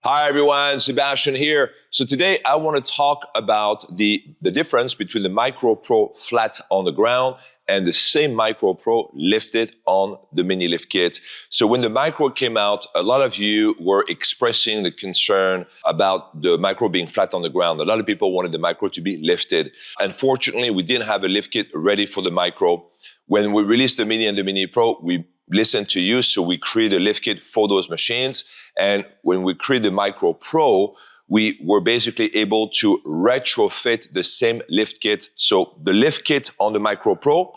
Hi everyone, Sebastian here. So today I want to talk about the difference between the Micro Pro flat on the ground and the same Micro Pro lifted on the mini lift kit. So when the Micro came out, a lot of you were expressing the concern about the Micro being flat on the ground. A lot of people wanted the Micro to be lifted. Unfortunately, we didn't have a lift kit ready for the Micro. When we released the Mini and the Mini Pro, we listened to you, so we created a lift kit for those machines. And when we created the Micro Pro, we were basically able to retrofit the same lift kit. So the lift kit on the Micro Pro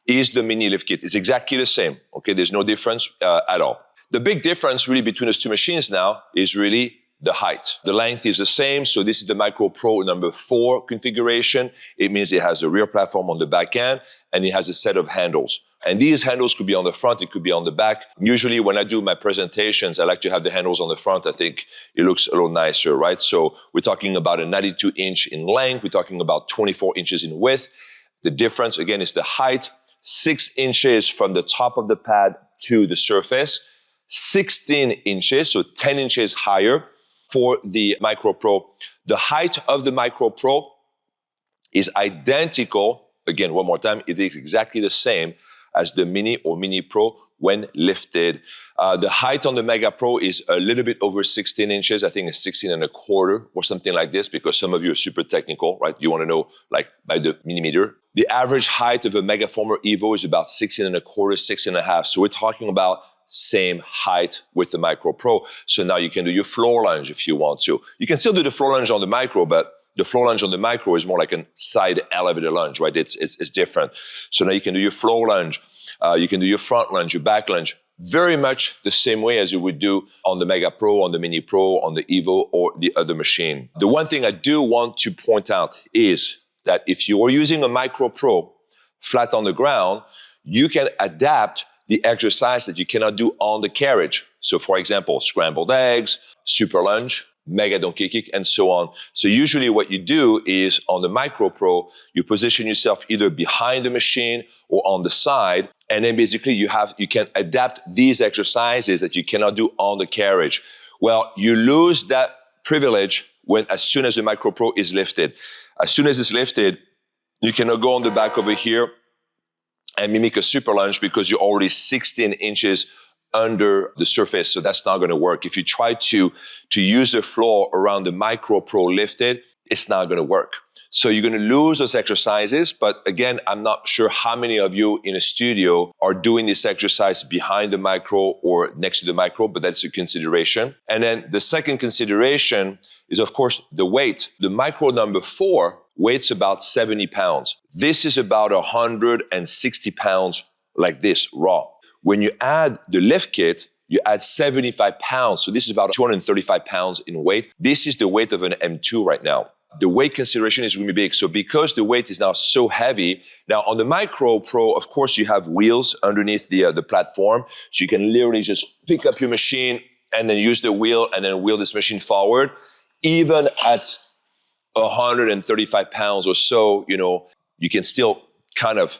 is the Mini lift kit. It's exactly the same, okay? There's no difference at all. The big difference really between those two machines now is really the height. The length is the same, so this is the Micro Pro number 4 configuration. It means it has a rear platform on the back end, and it has a set of handles. And these handles could be on the front, it could be on the back. Usually when I do my presentations, I like to have the handles on the front. I think it looks a little nicer, right? So we're talking about a 92 inch in length. We're talking about 24 inches in width. The difference, again, is the height. 6 inches from the top of the pad to the surface. 16 inches, so 10 inches higher for the Micro Pro. The height of the Micro Pro is identical. Again, one more time, it is exactly the same as the Mini or Mini Pro when lifted. The height on the Mega Pro is a little bit over 16 inches. I think it's 16 and a quarter or something like this, because some of you are super technical, right? You want to know like by the millimeter. The average height of a Megaformer Evo is about 16 and a quarter, 6 and a half. So we're talking about same height with the Micro Pro. So now you can do your floor lunge if you want to. You can still do the floor lunge on the Micro, but the floor lunge on the Micro is more like a side elevator lunge, right? It's different. So now you can do your floor lunge. You can do your front lunge, your back lunge, very much the same way as you would do on the Mega Pro, on the Mini Pro, on the Evo, or the other machine. The one thing I do want to point out is that if you are using a Micro Pro flat on the ground, you can adapt the exercise that you cannot do on the carriage. So for example, scrambled eggs, super lunge, mega donkey kick, and so on. So usually what you do is on the Micro Pro, you position yourself either behind the machine or on the side, and then basically you can adapt these exercises that you cannot do on the carriage. Well, you lose that privilege as soon as the Micro Pro is lifted. As soon as it's lifted, you cannot go on the back over here and mimic a super lunge because you're already 16 inches under the surface, so that's not going to work. If you try to use the floor around the Micro Pro lifted, it's not going to work. So you're going to lose those exercises, but again, I'm not sure how many of you in a studio are doing this exercise behind the Micro or next to the Micro, but that's a consideration. And then the second consideration is, of course, the weight. The Micro number 4 weighs about 70 pounds. This is about 160 pounds like this, raw. When you add the lift kit, you add 75 pounds. So this is about 235 pounds in weight. This is the weight of an M2 right now. The weight consideration is really big. So because the weight is now so heavy, now on the Micro Pro, of course, you have wheels underneath the platform. So you can literally just pick up your machine and then use the wheel and then wheel this machine forward. Even at 135 pounds or so, you can still kind of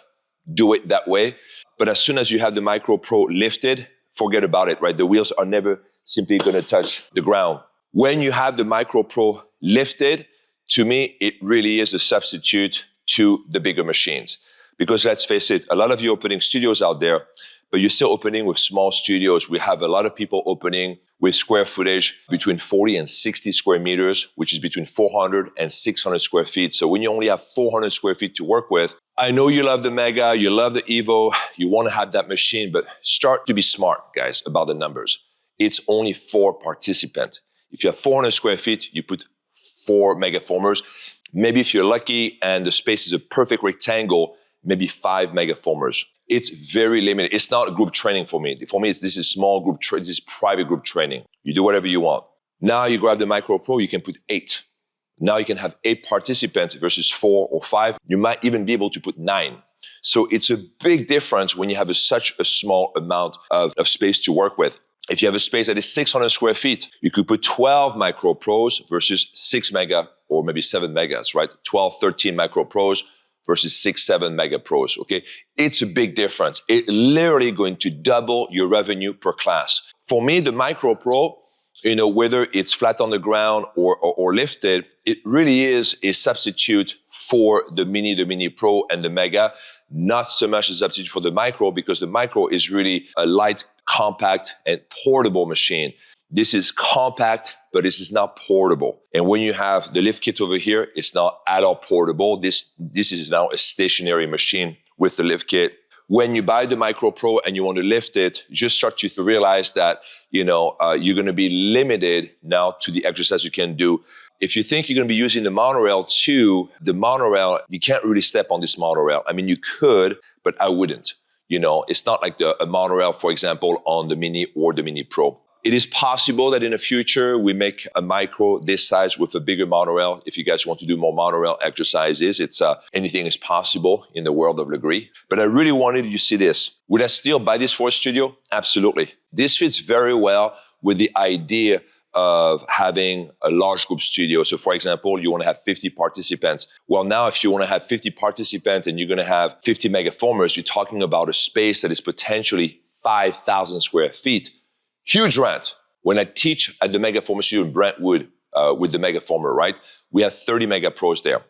do it that way. But as soon as you have the Micro Pro lifted, forget about it, right? The wheels are never simply going to touch the ground. When you have the Micro Pro lifted, to me, it really is a substitute to the bigger machines. Because let's face it, a lot of you opening studios out there, but you're still opening with small studios. We have a lot of people opening with square footage between 40 and 60 square meters, which is between 400 and 600 square feet. So when you only have 400 square feet to work with, I know you love the Mega, you love the Evo, you want to have that machine, but start to be smart, guys, about the numbers. It's only 4 participants. If you have 400 square feet, you put 4 Megaformers. Maybe if you're lucky and the space is a perfect rectangle, maybe 5 Megaformers. It's very limited. It's not group training for me. For me, this is small group training, this is private group training. You do whatever you want. Now you grab the Micro Pro, you can put 8. Now you can have 8 participants versus 4 or 5. You might even be able to put 9. So it's a big difference when you have such a small amount of space to work with. If you have a space that is 600 square feet, you could put 12 Micro Pros versus 6 Mega or maybe 7 Megas, right? 12, 13 Micro Pros versus 6, 7 Mega Pros, okay? It's a big difference. It's literally going to double your revenue per class. For me, the Micro Pro whether it's flat on the ground or lifted, it really is a substitute for the Mini Pro, and the Mega. Not so much a substitute for the Micro, because the Micro is really a light, compact, and portable machine. This is compact, but this is not portable. And when you have the lift kit over here, it's not at all portable. This is now a stationary machine with the lift kit. When you buy the Micro Pro and you want to lift it, just start to realize that, you're going to be limited now to the exercise you can do. If you think you're going to be using the monorail too, the monorail, you can't really step on this monorail. I mean, you could, but I wouldn't. It's not like a monorail, for example, on the Mini or the Mini Pro. It is possible that in the future we make a Micro this size with a bigger monorail. If you guys want to do more monorail exercises, anything is possible in the world of Lagree. But I really wanted you to see this. Would I still buy this for a studio? Absolutely. This fits very well with the idea of having a large group studio. So for example, you want to have 50 participants. Well, now if you want to have 50 participants and you're going to have 50 megaformers, you're talking about a space that is potentially 5,000 square feet. Huge rent. When I teach at the Megaformer Studio in Brentwood with the Megaformer, right? We have 30 Mega Pros there.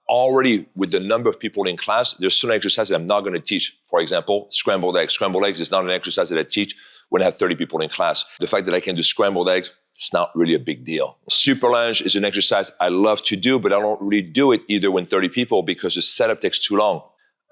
Already with the number of people in class, there's certain exercises that I'm not going to teach. For example, scrambled eggs. Scrambled eggs is not an exercise that I teach when I have 30 people in class. The fact that I can do scrambled eggs, it's not really a big deal. Super lunge is an exercise I love to do, but I don't really do it either when 30 people because the setup takes too long.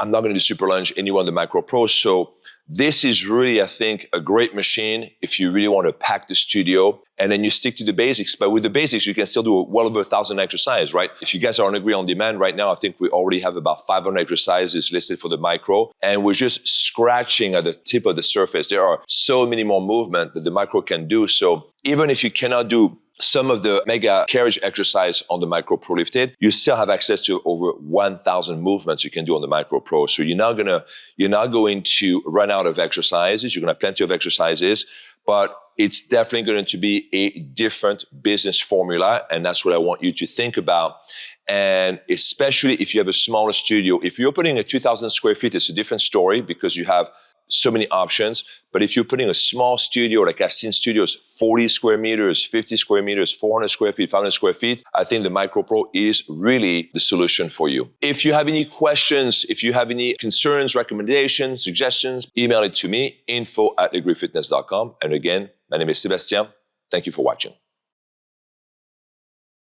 I'm not going to do super lunge anywhere on the Micro Pro. So this is really, I think, a great machine if you really want to pack the studio and then you stick to the basics. But with the basics, you can still do well over 1,000 exercises, right? If you guys are on Lagree On Demand right now, I think we already have about 500 exercises listed for the Micro. And we're just scratching at the tip of the surface. There are so many more movements that the Micro can do. So even if you cannot do some of the Mega carriage exercise on the Micro Pro lifted, you still have access to over 1,000 movements you can do on the Micro Pro. So you're not going to run out of exercises. You're going to have plenty of exercises, but it's definitely going to be a different business formula. And that's what I want you to think about. And especially if you have a smaller studio, if you're putting a 2,000 square feet, it's a different story because you have so many options. But if you're putting a small studio, like I've seen studios, 40 square meters, 50 square meters, 400 square feet, 500 square feet, I think the Micro Pro is really the solution for you. If you have any questions, if you have any concerns, recommendations, suggestions, email it to me, info@lagreefitness.com. And again, my name is Sébastien. Thank you for watching.